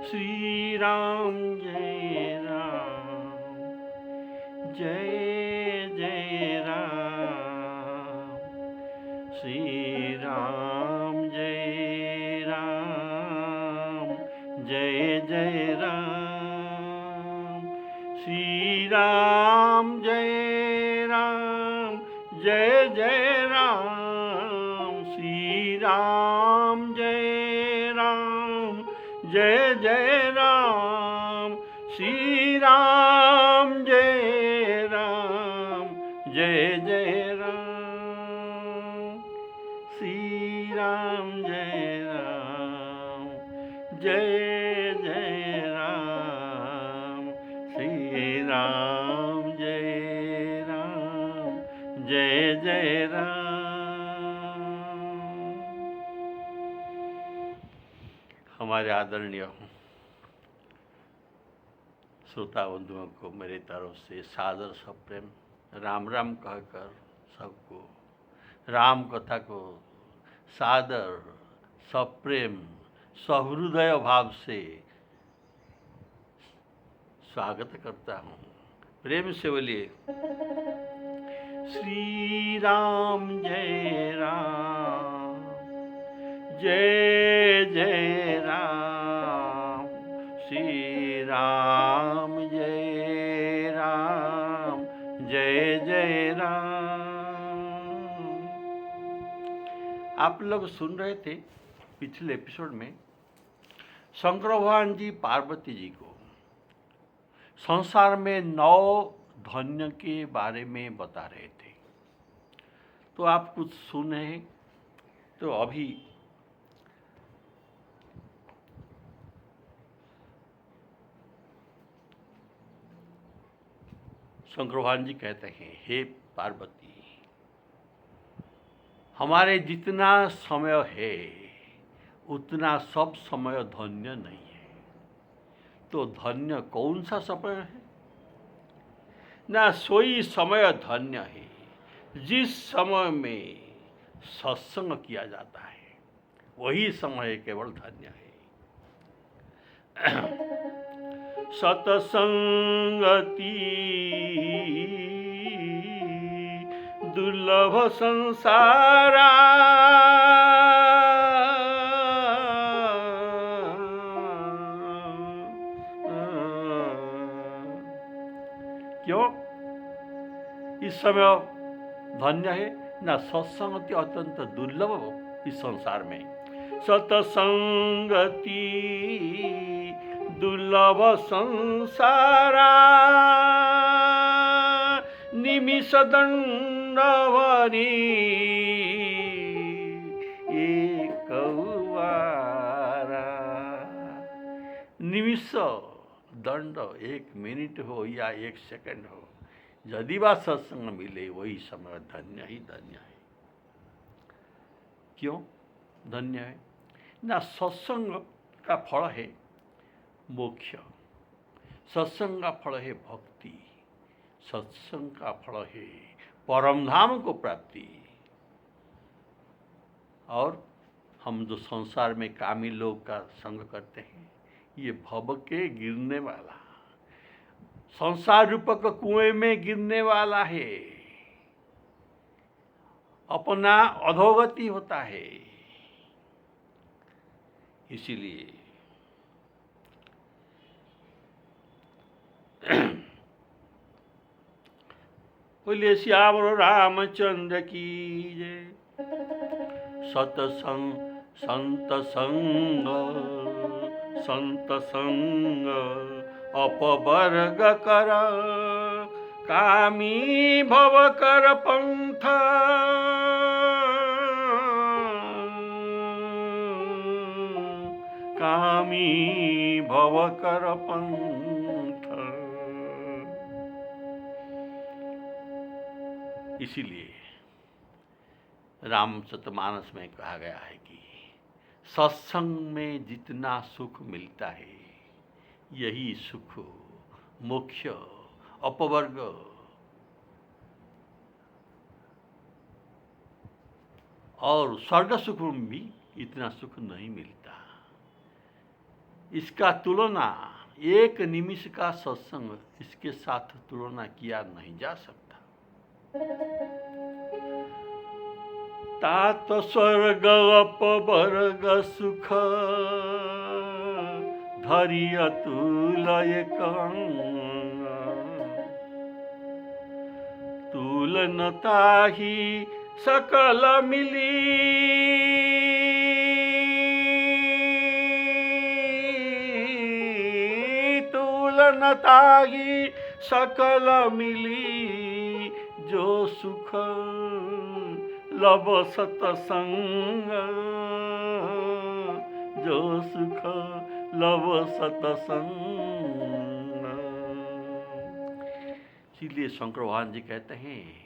श्री राम जय राम, जय जय राम। श्री राम जय राम, जय जय राम। श्री राम जय राम, जय जय राम। श्री राम जय राम, जय जय राम। श्री राम जय राम, जय जय राम। श्री राम जय राम, जय जय राम। श्री राम जय राम, जय जय राम। हमारे आदरणीय श्रोता बंधुओं को मेरे तरफ से सादर सप्रेम राम राम कहकर सबको राम कथा को सादर सप्रेम सहृदय भाव से स्वागत करता हूँ। प्रेम से बोलिए श्री राम जय राम, जय जय राम। श्री राम जय राम, जय जय राम। आप लोग सुन रहे थे पिछले एपिसोड में शंकर भगवान जी पार्वती जी को संसार में 9 धन्य के बारे में बता रहे थे। तो आप कुछ सुने तो अभी शंकर भगवान जी कहते हैं, हे पार्वती, हमारे जितना समय है उतना सब समय धन्य नहीं है। तो धन्य कौन सा समय है? ना सोई समय धन्य है जिस समय में सत्संग किया जाता है, वही समय केवल धन्य है। सत्संगति दुर्लभ संसारा, क्यों? इस समय धन्य है ना सत्संगति अत्यंत दुर्लभ इस संसार में। सत्संगति दुर्लभ संसारा, निमिष दंडवरी एक वारा। निमिष दंड 1 मिनट हो या 1 सेकंड हो, यदि बात सत्संग मिले वही समय धन्य ही धन्य है। क्यों धन्य है? ना सत्संग का फल है मोक्ष, सत्संग का फल है भक्ति, सत्संग का फल है परम धाम को प्राप्ति। और हम जो संसार में कामी लोग का संग करते हैं, ये भव के गिरने वाला संसार रूपक कुएं में गिरने वाला है, अपना अधोगति होता है। इसीलिए बोलिए श्याम रामचंद्र की जय। सतसंग संत संग, संत संग अपवर्ग कर, कामी भव कर पंथ, कामी भव कर पंथ। इसीलिए रामचरितमानस में कहा गया है कि सत्संग में जितना सुख मिलता है, यही सुख मोक्ष अपवर्ग और स्वर्ग सुख में भी इतना सुख नहीं मिलता। इसका तुलना एक निमिष का सत्संग इसके साथ तुलना किया नहीं जा सकता। तात स्वर्ग अपवर्ग सुख धरि अतुल एक तुलनता ही सकल मिली तुलनता ही सकल मिली जो सुख लब सतसंग जो सुख लब सतसंग। इसलिए शंकर भगवान जी कहते हैं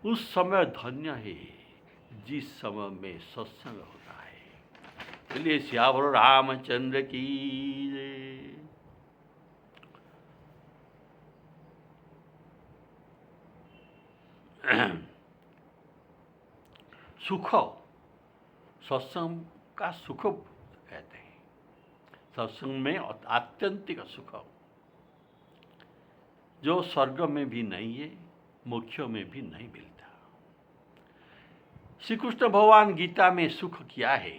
उस समय धन्य है जिस समय में सत्संग होता है। चलिए सियावर रामचंद्र की जय। सुख सत्संग का सुख कहते हैं। सत्संग में आत्यंतिक सुख जो स्वर्ग में भी नहीं है, मोक्ष में भी नहीं मिलता। श्री कृष्ण भगवान गीता में सुख क्या है,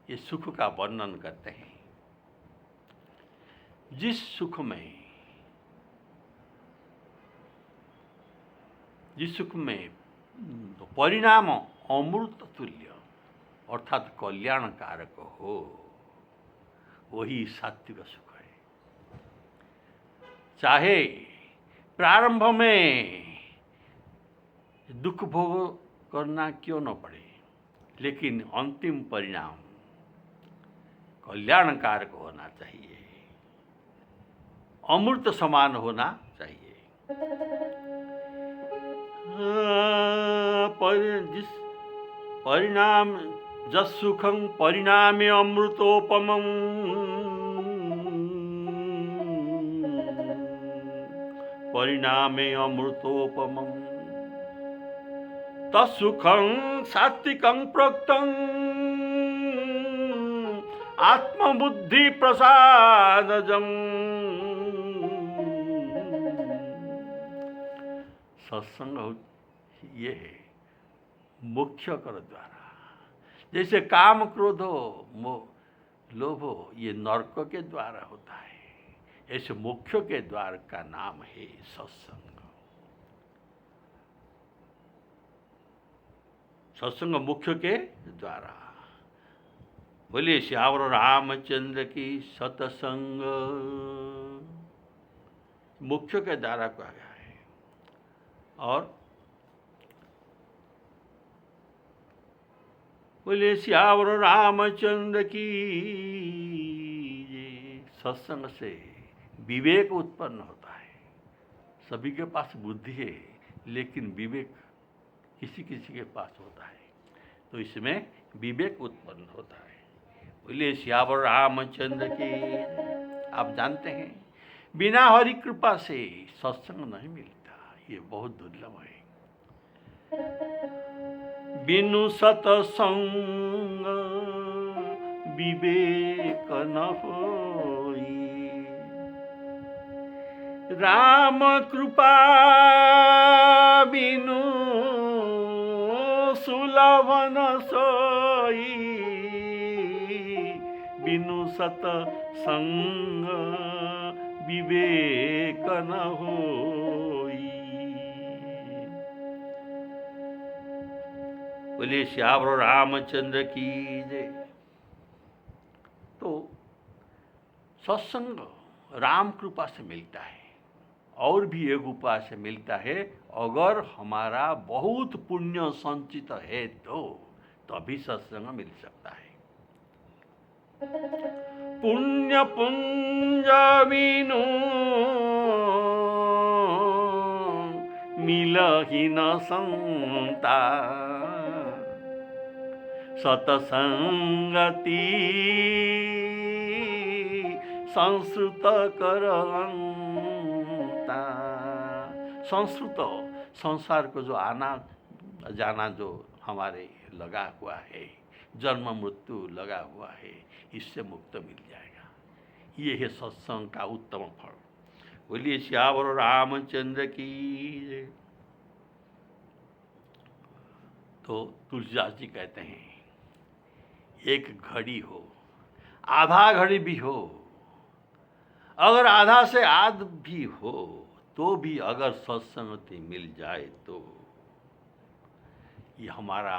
ये सुख का वर्णन करते हैं। जिस सुख में परिणाम अमृत तुल्य अर्थात कल्याणकारक हो, वही सात्विक सुख है। चाहे प्रारंभ में दुख भोग करना क्यों न पड़े, लेकिन अंतिम परिणाम कल्याणकारक होना चाहिए, अमृत समान होना चाहिए। जिस परिणाम जस सुखं परिणामे अमृतोपमं परिणामे अमृतोपमं तत्सुखं सात्विकं प्रोक्तं आत्मबुद्धि प्रसादजम्। सत्संग ये है मुख्य कर द्वारा। जैसे काम क्रोध हो मोह लोभ हो ये नरक के द्वारा होता है, ऐसे मोक्ष के द्वार का नाम है सत्संग। सत्संग मुख्य के द्वारा। बोलिए श्यावर रामचंद्र की सत्संग मुख्य के द्वारा कहा गया है। और बोले श्यावर रामचंद्र की। सत्संग से विवेक उत्पन्न होता है। सभी के पास बुद्धि है, लेकिन विवेक किसी किसी के पास होता है, तो इसमें विवेक उत्पन्न होता है। बोले श्यावर रामचंद्र की। आप जानते हैं बिना हरि कृपा से सत्संग नहीं मिलता, ये बहुत दुर्लभ है। बिनु सतसंग विवेक न होई, राम कृपा बिनु सुलभ न सोई, बिनु सतसंग विवेक न होई। बोले श्यावर रामचंद्र की जय। तो सत्संग राम कृपा से मिलता है, और भी एक उपाय से मिलता है। अगर हमारा बहुत पुण्य संचित है तो तभी सत्संग मिल सकता है। पुण्य पुंज बिनु मिलहि न संता, सतसंगति संस्कृत करंता। संस्कृत संसार को जो आना जाना जो हमारे लगा हुआ है, जन्म मृत्यु लगा हुआ है, इससे मुक्त मिल जाएगा। ये है सत्संग का उत्तम फल। बोलिए श्यावर रामचंद्र की जय। तो तुलसीदास जी कहते हैं, एक घड़ी हो, आधा घड़ी भी हो, अगर आधा से आध भी हो, तो भी अगर सत्संगति मिल जाए तो ये हमारा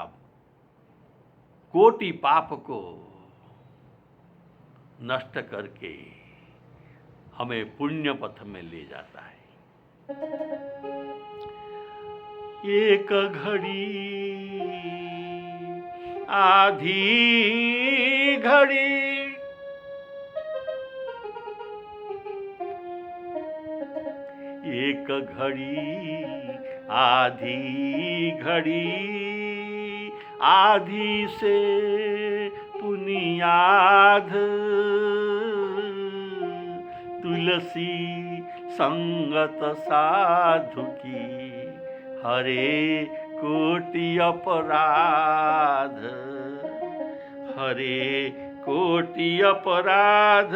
कोटि पाप को नष्ट करके हमें पुण्य पथ में ले जाता है। एक घड़ी आधी घड़ी, एक घड़ी आधी घड़ी, आधी से पुनियाध, तुलसी संगत साधु की हरे कोटि अपराध, हरे कोटि अपराध।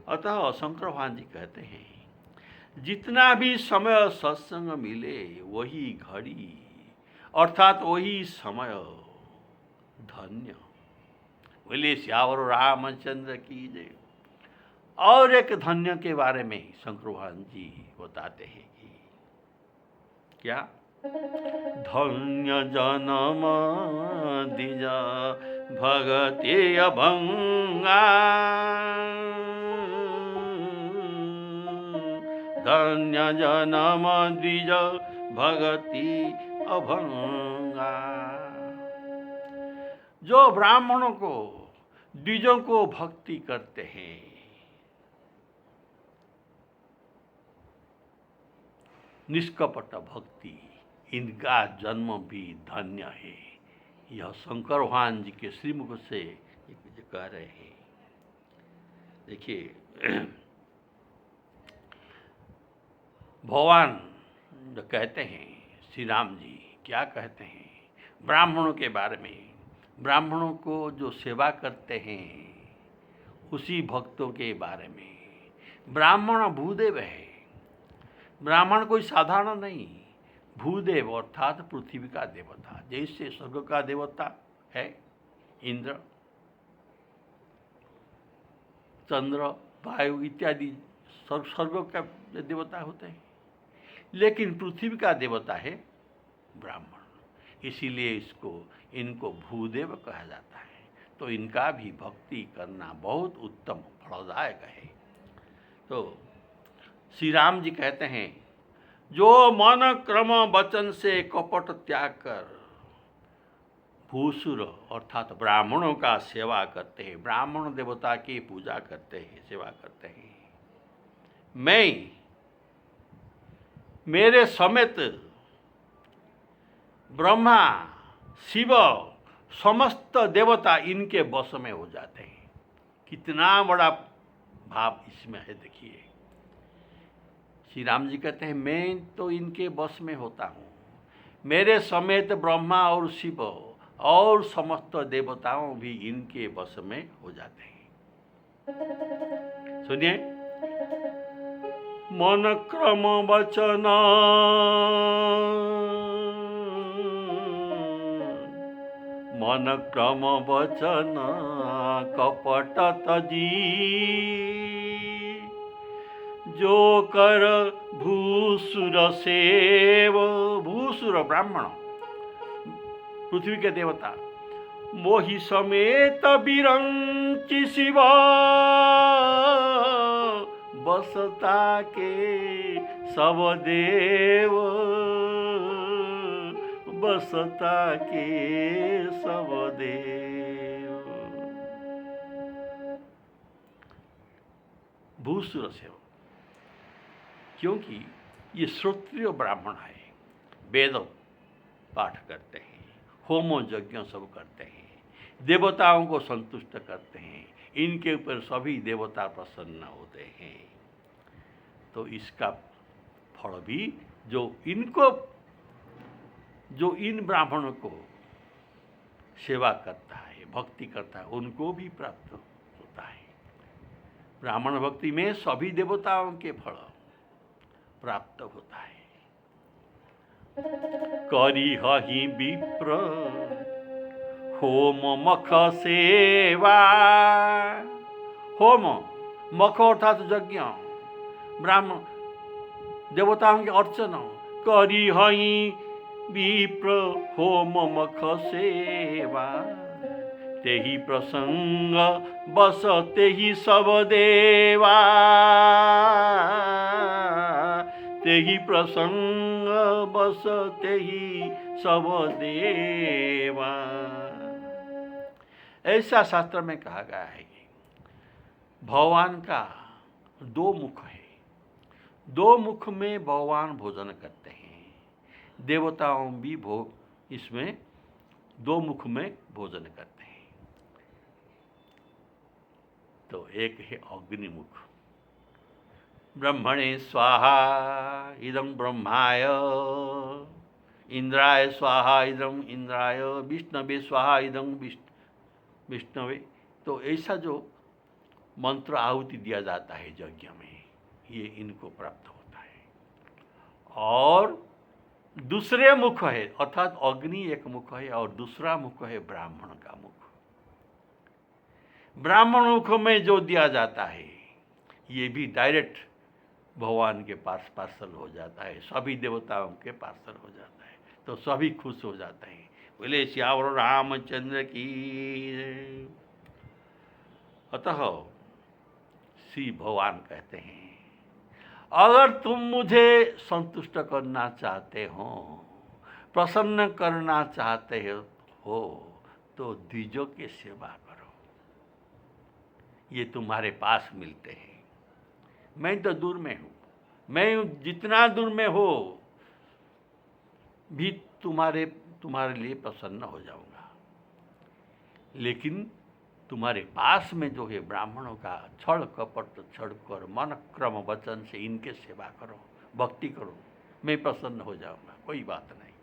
अतः शंकर भगवान जी कहते हैं, जितना भी समय सत्संग मिले वही घड़ी अर्थात वही समय धन्य। बोले श्यावर रामचंद्र की जय। और एक धन्य के बारे में शंकर भगवान जी बताते हैं कि क्या? धन्य जन्म द्विज भगति अभंगा, धन्य जन्म द्विज भगति अभंगा। जो ब्राह्मणों को द्विजों को भक्ति करते हैं, निष्कपट भक्ति, इनका जन्म भी धन्य है। यह शंकर भगवान जी के श्रीमुख से कह रहे हैं। देखिए, भगवान जो कहते हैं, श्री राम जी क्या कहते हैं ब्राह्मणों के बारे में? ब्राह्मणों को जो सेवा करते हैं उसी भक्तों के बारे में। ब्राह्मण भूदेव है। ब्राह्मण कोई साधारण नहीं, भूदेव अर्थात पृथ्वी का देवता। जैसे स्वर्ग का देवता है इंद्र, चंद्र, वायु इत्यादि स्वर्ग का देवता होते हैं, लेकिन पृथ्वी का देवता है ब्राह्मण। इसीलिए इनको भूदेव कहा जाता है। तो इनका भी भक्ति करना बहुत उत्तम फलदायक है। तो श्री राम जी कहते हैं, जो मन क्रम वचन से कपट त्याग कर भूसुर अर्थात ब्राह्मणों का सेवा करते हैं, ब्राह्मण देवता की पूजा करते हैं, सेवा करते हैं, मैं मेरे समेत ब्रह्मा शिव समस्त देवता इनके वश में हो जाते हैं। कितना बड़ा भाव इसमें है, देखिए। श्री राम जी कहते हैं, मैं तो इनके वश में होता हूँ, मेरे समेत ब्रह्मा और शिव और समस्त देवताओं भी इनके वश में हो जाते हैं। सुनिए, मन क्रम वचन मन क्रम वचन कपट तजी, जो कर भूसुर सेव। भूसुर ब्राह्मण पृथ्वी के देवता, मोहि समेत बिरंचि शिव बसता के सब देव, बसता के सब देव। भूसुर सेव, क्योंकि ये श्रोत्रिय ब्राह्मण है, वेद पाठ करते हैं, होमो यज्ञ सब करते हैं, देवताओं को संतुष्ट करते हैं, इनके ऊपर सभी देवता प्रसन्न होते हैं। तो इसका फल भी जो इनको जो इन ब्राह्मणों को सेवा करता है, भक्ति करता है, उनको भी प्राप्त होता है। ब्राह्मण भक्ति में सभी देवताओं के फल प्राप्त होता है। करी हहि विप्र होम मख सेवा। होम, मख अर्थात यज्ञ, ब्राह्मण देवताओं की अर्चना। करी हई विप्र होम मख सेवा, तेहि प्रसंग बस तेहि सब देवा, तेहि प्रसंग बस तेहि सब देवा। ऐसा शास्त्र में कहा गया है कि भगवान का दो मुख है, दो मुख में भगवान भोजन करते हैं। देवताओं भी इसमें दो मुख में भोजन करते हैं। तो एक है अग्निमुख, ब्रह्मणे स्वाहा इदं ब्रह्माय, इंद्राय स्वाहा इदं इंद्राय, विष्णवे स्वाहा इदं विष्णवे। तो ऐसा जो मंत्र आहुति दिया जाता है यज्ञ में, ये इनको प्राप्त होता है। और दूसरे मुख है, अर्थात अग्नि एक मुख है और दूसरा मुख है ब्राह्मण का मुख। ब्राह्मण मुख में जो दिया जाता है ये भी डायरेक्ट भगवान के पास पार्सल हो जाता है, सभी देवताओं के पार्सल हो जाता है, तो सभी खुश हो जाते हैं। बोले श्यावर रामचंद्र की। अतः श्री भगवान कहते हैं, अगर तुम मुझे संतुष्ट करना चाहते हो, प्रसन्न करना चाहते हो, तो द्विजों की सेवा करो, ये तुम्हारे पास मिलते हैं। मैं तो दूर में हूँ, मैं जितना दूर में हो भी तुम्हारे लिए प्रसन्न हो जाऊंगा, लेकिन तुम्हारे पास में जो है ब्राह्मणों का छल कपट छड़कर मन क्रम वचन से इनके सेवा करो, भक्ति करो, मैं प्रसन्न हो जाऊंगा, कोई बात नहीं।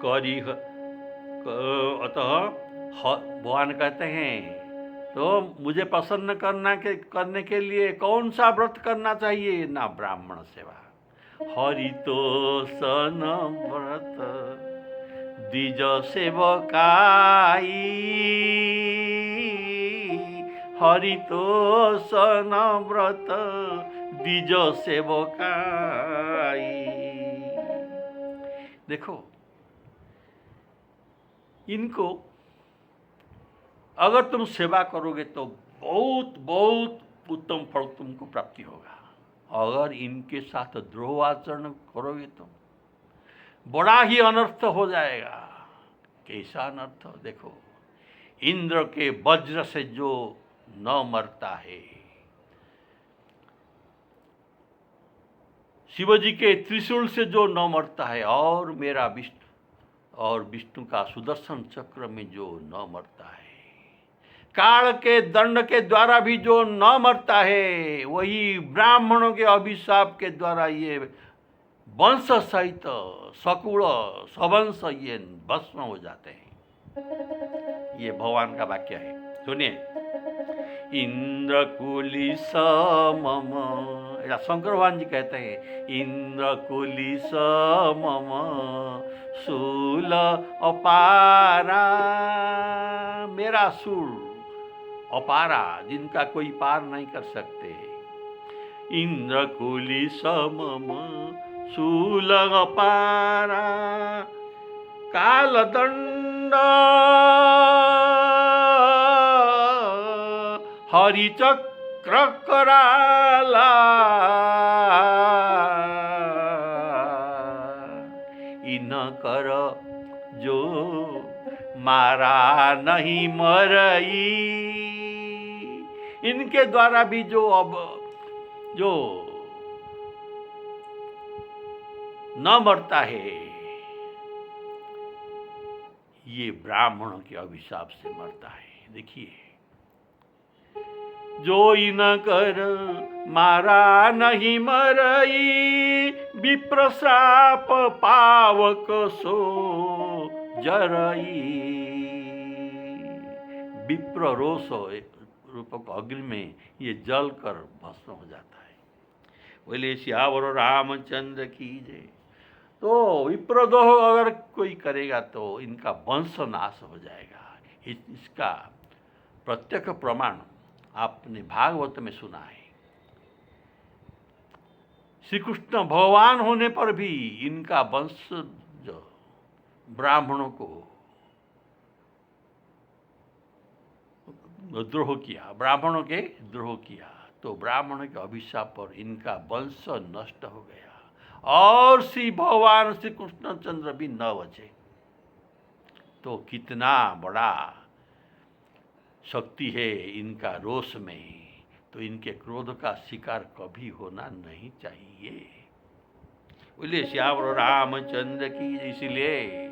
करी अतः भगवान कहते हैं, तो मुझे प्रसन्न करने के लिए कौन सा व्रत करना चाहिए? ना ब्राह्मण सेवा, हरितोषण व्रत द्विज सेवकाई, हरितोषण व्रत द्विज सेवकाई। देखो, इनको अगर तुम सेवा करोगे तो बहुत बहुत उत्तम फल तुमको प्राप्ति होगा। अगर इनके साथ द्रोह आचरण करोगे तो बड़ा ही अनर्थ हो जाएगा। कैसा अनर्थ? देखो, इंद्र के वज्र से जो न मरता है, शिवजी के त्रिशूल से जो न मरता है, और मेरा विष्णु का सुदर्शन चक्र में जो न मरता है, काल के दंड के द्वारा भी जो न मरता है, वही ब्राह्मणों के अभिशाप के द्वारा ये वंश सहित सकुल सवंश ये भस्म हो जाते हैं। ये भगवान का वाक्य है, सुनिए। इंद्रकुली समम, ऐसा शंकर भगवान जी कहते हैं, इंद्रकुली समम शूल अपारा, मेरा शूल अपारा, जिनका कोई पार नहीं कर सकते। इंद्रकुली समम शूल अपारा, कालदंड हरिचक्र कराला, इन कर जो मारा नहीं मरई। इनके द्वारा भी जो न मरता है, ये ब्राह्मणों के अभिशाप से मरता है। देखिए, जोई न कर मारा नहीं मरई, विप्र श्राप पावक सो जरई। विप्र रोष रूपक अग्नि में ये जल कर भस्म हो जाता है। बोले सियावर रामचंद्र की जय। तो विप्रदोह अगर कोई करेगा तो इनका वंश नाश हो जाएगा। इसका प्रत्यक्ष प्रमाण आपने भागवत में सुना है। श्री कृष्ण भगवान होने पर भी इनका वंश जो ब्राह्मणों को द्रोह किया, ब्राह्मणों के द्रोह किया, तो ब्राह्मणों के अभिशाप पर इनका वंश नष्ट हो गया और श्री भगवान श्री कृष्णचंद्र भी न बचे। तो कितना बड़ा शक्ति है इनका रोष में। तो इनके क्रोध का शिकार कभी होना नहीं चाहिए। बोले श्यावर रामचंद्र की। इसलिए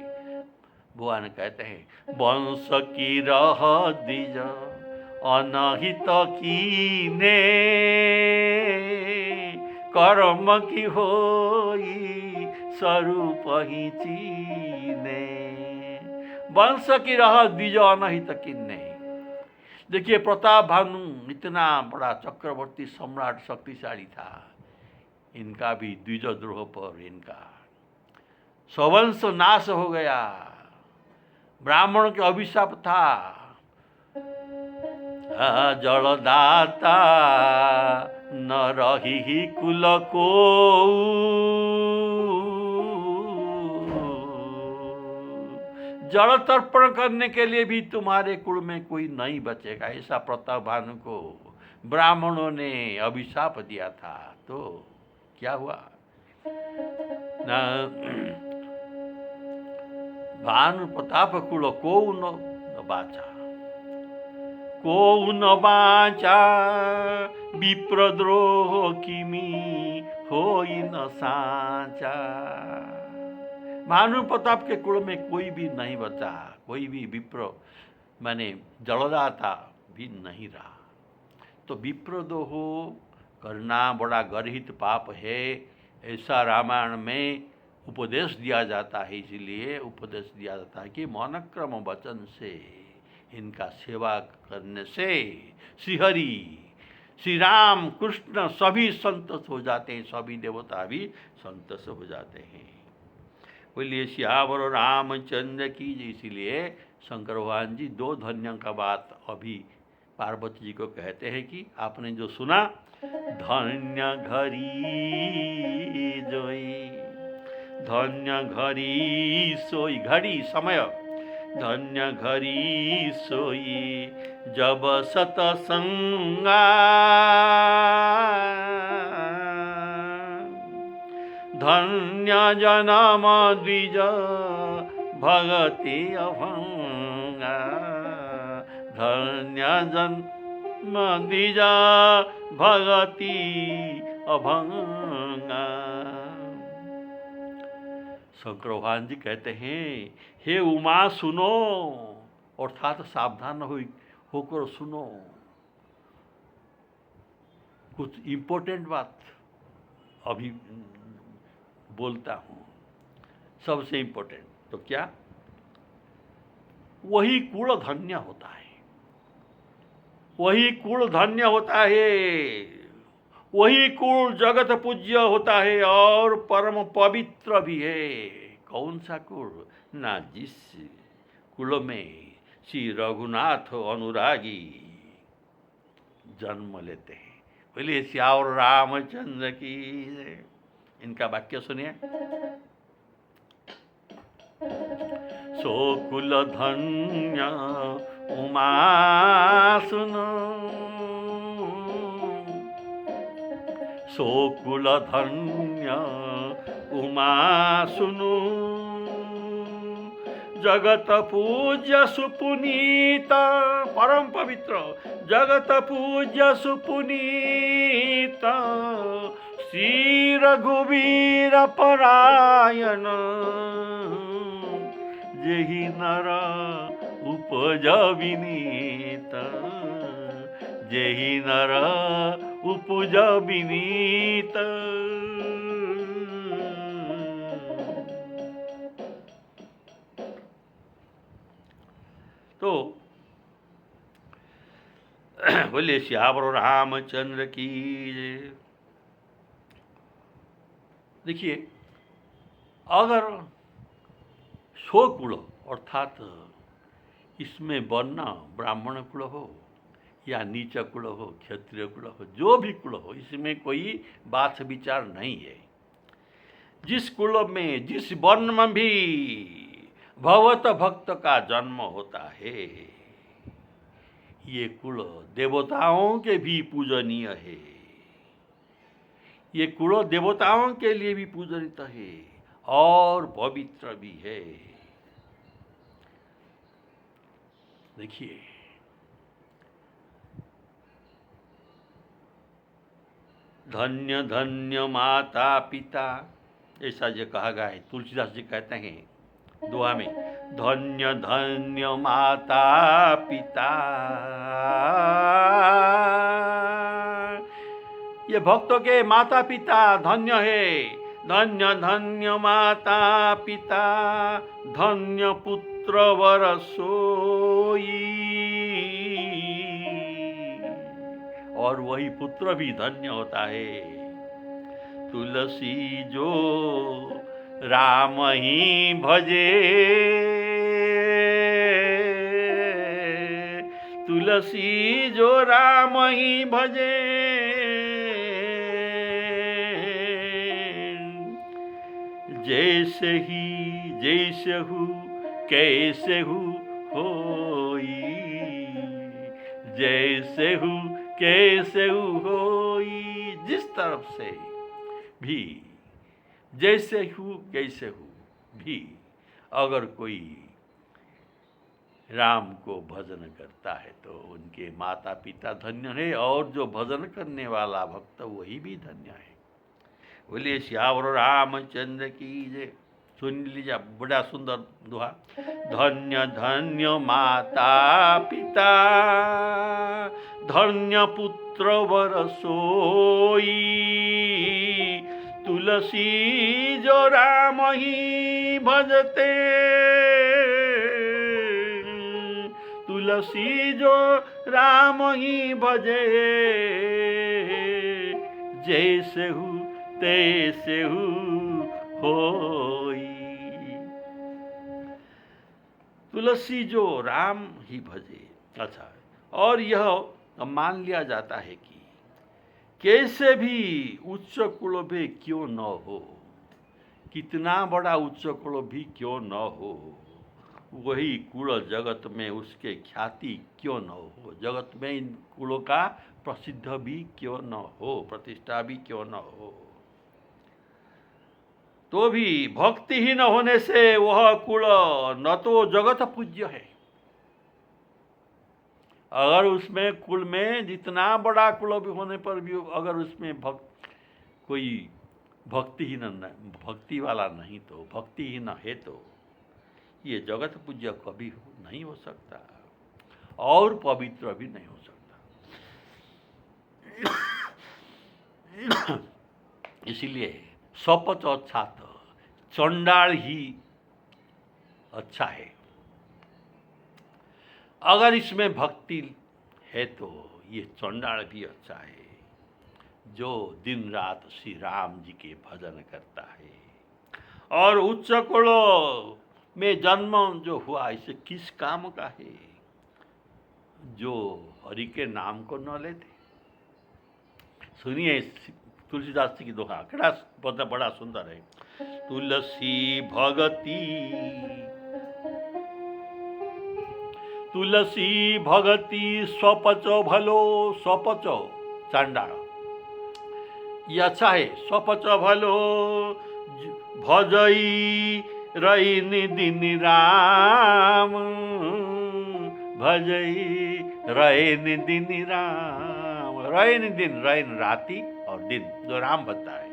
भगवान कहते हैं वंश की रह दिज अनहित कीने, कर्म की होई स्वरूप ही चीने। वंश की रह दिज अनहित कीने। देखिए प्रताप भानु इतना बड़ा चक्रवर्ती सम्राट शक्तिशाली था, इनका भी द्विजद्रोह पर इनका स्ववंश नाश हो गया। ब्राह्मण के अभिशाप था, जलदाता न रही कुल को, जल तर्पण करने के लिए भी तुम्हारे कुल में कोई नहीं बचेगा। ऐसा प्रताप भानु को ब्राह्मणों ने अभिशाप दिया था। तो क्या हुआ ना, भानु प्रताप कुल को न बाचा, को न बाचा, विप्रद्रोह किमी होई न साचा। भानु प्रताप के कुल में कोई भी नहीं बचा, कोई भी विप्र माने जलदाता भी नहीं रहा। तो विप्रद्रोह करना बड़ा गर्हित पाप है, ऐसा रामायण में उपदेश दिया जाता है। इसलिए उपदेश दिया जाता है कि मौनक्रम वचन से इनका सेवा करने से श्रीहरि, श्री राम कृष्ण सभी संतुष्ट हो जाते हैं, सभी देवता भी संतुष्ट हो जाते हैं। बोलिए सियावर रामचंद्र की। इसीलिए शंकर भगवान जी दो धन्यों का बात अभी पार्वती जी को कहते हैं कि आपने जो सुना, धन्य घड़ी जोई, धन्य घड़ी सोई, घड़ी समय, धन्य घड़ी सोई जब सतसंगा, धन्य जनम द्विज भगति अभंगा, धन्य जन्म द्विज भगति अभंगा। शंकर भगवान जी कहते हैं हे उमा सुनो, अर्थात सावधान होकर सुनो। कुछ इम्पोर्टेंट बात अभी बोलता हूँ, सबसे इम्पोर्टेंट। तो क्या, वही कुल धन्य होता है, वही कुल धन्य होता है, वही कुल जगत पूज्य होता है और परम पवित्र भी है। कौन सा कुल ना, जिस कुल में श्री रघुनाथ अनुरागी जन्म लेते हैं। बोलिए श्यावर रामचंद्र की। इनका वाक्य सुनिए, सो कुल धन्य उमा सुनो, सो कुल धन्य उमा सुनु, जगत पूज्य सुपुनीत, परम पवित्र जगत पूज्य सुपुनीत, श्री रघुवीर परायण, जेहि नर उपज विनीत, जेहि नर उपज विनीत। तो बोले श्यावर रामचंद्र की जय। देखिए, अगर स्वकुल अर्थात इसमें वर्ण ब्राह्मण कुल हो या नीच कुल हो, क्षत्रिय कुल हो, जो भी कुल हो, इसमें कोई बात विचार नहीं है। जिस कुल में, जिस वर्ण में भी भगवत भक्त का जन्म होता है, ये कुल देवताओं के भी पूजनीय है। ये कुल देवताओं के लिए भी पूजनीय है और पवित्र भी है। देखिए, धन्य धन्य माता पिता, ऐसा जो कहा गया है। तुलसीदास जी कहते हैं दुआ में, धन्य धन्य माता पिता। ये भक्तों के माता पिता धन्य है। धन्य धन्य माता पिता, धन्य पुत्र वर सोई। और वही पुत्र भी धन्य होता है। तुलसी जो राम ही भजे, तुलसी जो राम ही भजे, जैसे हूँ कैसे हूँ होई, जैसे हूँ कैसे हूँ होई। जिस तरफ से भी, जैसे हूँ कैसे हूँ भी, अगर कोई राम को भजन करता है तो उनके माता पिता धन्य है, और जो भजन करने वाला भक्त वही भी धन्य है। बोलिए श्यावर रामचंद्र की जय। सुन लीजिए, बड़ा सुंदर दोहा। धन्य धन्य माता पिता, धन्य पुत्र वर सोई, तुलसी जो राम ही भजते, तुलसी जो राम ही भजे, जैसे हूँ तैसे हूँ होई। तुलसी जो राम ही भजे। अच्छा, और यह मान लिया जाता है कि कैसे भी उच्च कुल भी क्यों न हो, कितना बड़ा उच्च कुल भी क्यों न हो, वही कुल जगत में उसके ख्याति क्यों न हो, जगत में इन कुलों का प्रसिद्ध भी क्यों न हो, प्रतिष्ठा भी क्यों न हो, तो भी भक्ति ही न होने से वह कुल न तो जगत पूज्य है। अगर उसमें कुल में जितना बड़ा कुल भी होने पर भी अगर उसमें कोई भक्ति वाला नहीं, तो भक्ति ही न है, तो ये जगत पूज्य कभी नहीं हो सकता और पवित्र भी नहीं हो सकता। इसीलिए शपथ अच्छा तो चंडाल ही अच्छा है। अगर इसमें भक्ति है तो ये चंडाल भी अच्छा है, जो दिन रात श्री राम जी के भजन करता है। और उच्च कुलों में जन्म जो हुआ, इसे किस काम का है, जो हरि के नाम को न लेते। सुनिए तुलसीदास जी की दोहा, बड़ा सुंदर है। तुलसी भगती, तुलसी भगती स्वपचो भलो, स्वपचो चांडाल ये अच्छा है। स्वपचो भलो भजई रईन दिन राम, भजई रईन दिन राम। रईन दिन, रईन राति और दिन जो राम भजता है।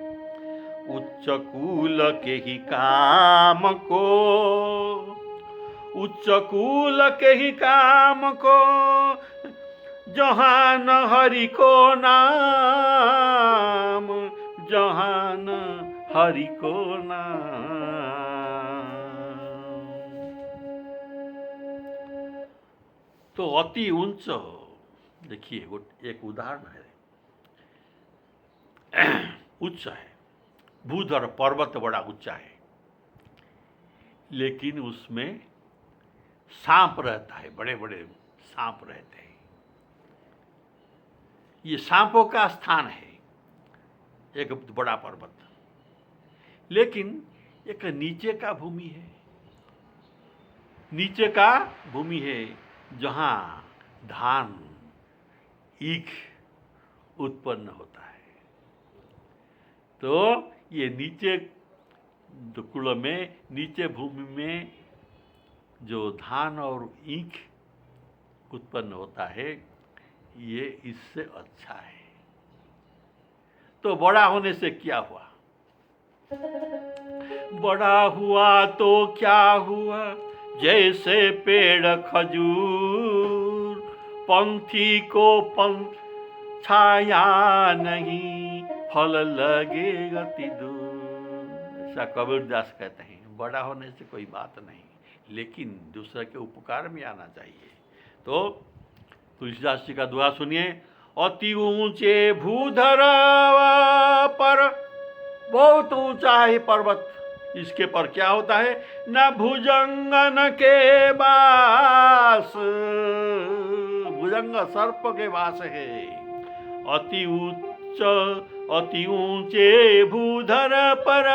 उच्च कुल के ही काम को, उच्च कुल के ही काम को, जहाँ न हरि को नाम, जहाँ न हरि को नाम। तो अति उच्च, देखिए एक उदाहरण है, उच्च है, भूधर पर्वत बड़ा ऊंचा है, लेकिन उसमें सांप रहता है, बड़े बड़े सांप रहते हैं। ये सांपों का स्थान है, एक बड़ा पर्वत, लेकिन एक नीचे का भूमि है, नीचे का भूमि है जहाँ धान, ईख उत्पन्न होता है। तो ये नीचे कुल में, नीचे भूमि में जो धान और ईख उत्पन्न होता है, ये इससे अच्छा है। तो बड़ा होने से क्या हुआ? बड़ा हुआ तो क्या हुआ, जैसे पेड़ खजूर, पंथी को पंथ छाया नहीं, फल लगे अति दूर। ऐसा कबीरदास कहते हैं। बड़ा होने से कोई बात नहीं, लेकिन दूसरे के उपकार में आना चाहिए। तो तुलसीदास जी का दुआ सुनिए। अति ऊंचे भूधर पर, बहुत ऊंचा है पर्वत, इसके पर क्या होता है? न भुजंगन के वास, भुजंग सर्प के वास है। अति उच्च, अति ऊंचे भूधर पर,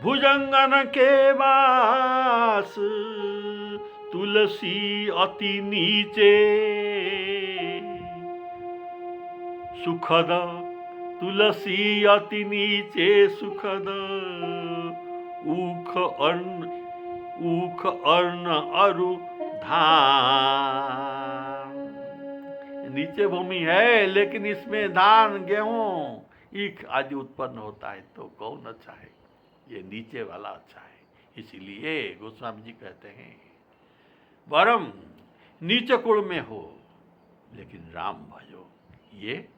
भुजंगन के वास, तुलसी अति नीचे सुखद, तुलसी अति नीचे सुखद, ऊख अर्ण अरु धान। नीचे भूमि है, लेकिन इसमें धान, गेहूं, ईख आदि उत्पन्न होता है। तो कौन अच्छा है? ये नीचे वाला अच्छा है। इसीलिए गोस्वामी जी कहते हैं, वरम नीचे कुल में हो लेकिन राम भजो, ये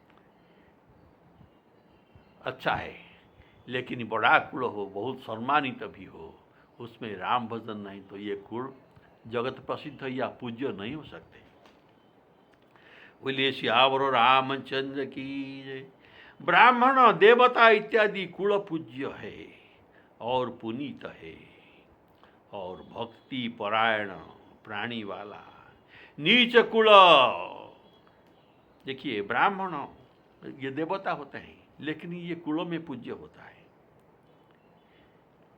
अच्छा है। लेकिन बड़ा कुल हो, बहुत सम्मानित भी हो, उसमें राम भजन नहीं तो ये कुल जगत प्रसिद्ध या पूज्य नहीं हो सकते। बोलिए सियावर रामचंद्र की जय। ब्राह्मण, देवता इत्यादि कुल पूज्य है और पुनीत है, और भक्ति परायण प्राणी वाला नीच कुल। देखिए, ब्राह्मण ये देवता होते हैं, लेकिन ये कुलों में पूज्य होता है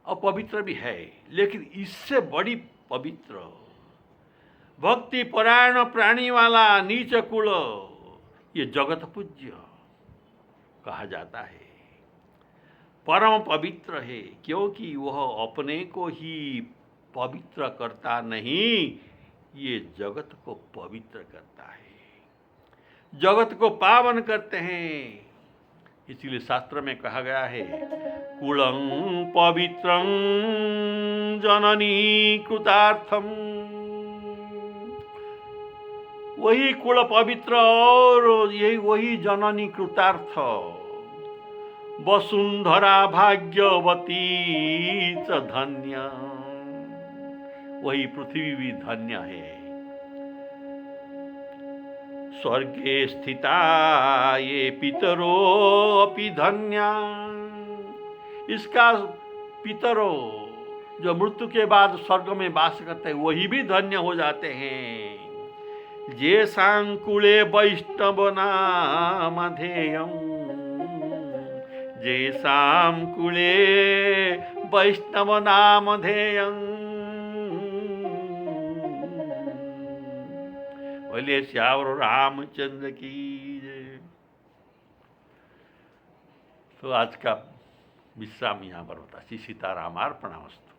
और पवित्र भी है, लेकिन इससे बड़ी पवित्र भक्ति परायण प्राणी वाला नीच कुल, ये जगत पूज्य कहा जाता है, परम पवित्र है, क्योंकि वह अपने को ही पवित्र करता नहीं, ये जगत को पवित्र करता है, जगत को पावन करते हैं। इसीलिए शास्त्र में कहा गया है, कुलं पवित्रं जननी कृतार्थम। वही कुल पवित्र और यही वही जननी कृतार्थ। वसुंधरा भाग्यवती च धन्य, वही पृथ्वी भी धन्य है। स्वर्गे स्थिता ये पितरो अपि धन्या, इसका पितरो जो मृत्यु के बाद स्वर्ग में वास करते हैं, वही भी धन्य हो जाते हैं। जे सांकुले वैष्णव नामधेयं, जे सांकुले वैष्णव नामधेयं। बोलिए श्यावर रामचंद्र की जय। तो आज का विश्राम यहाँ पर होता है। श्री सीताराम अर्पणमस्तु।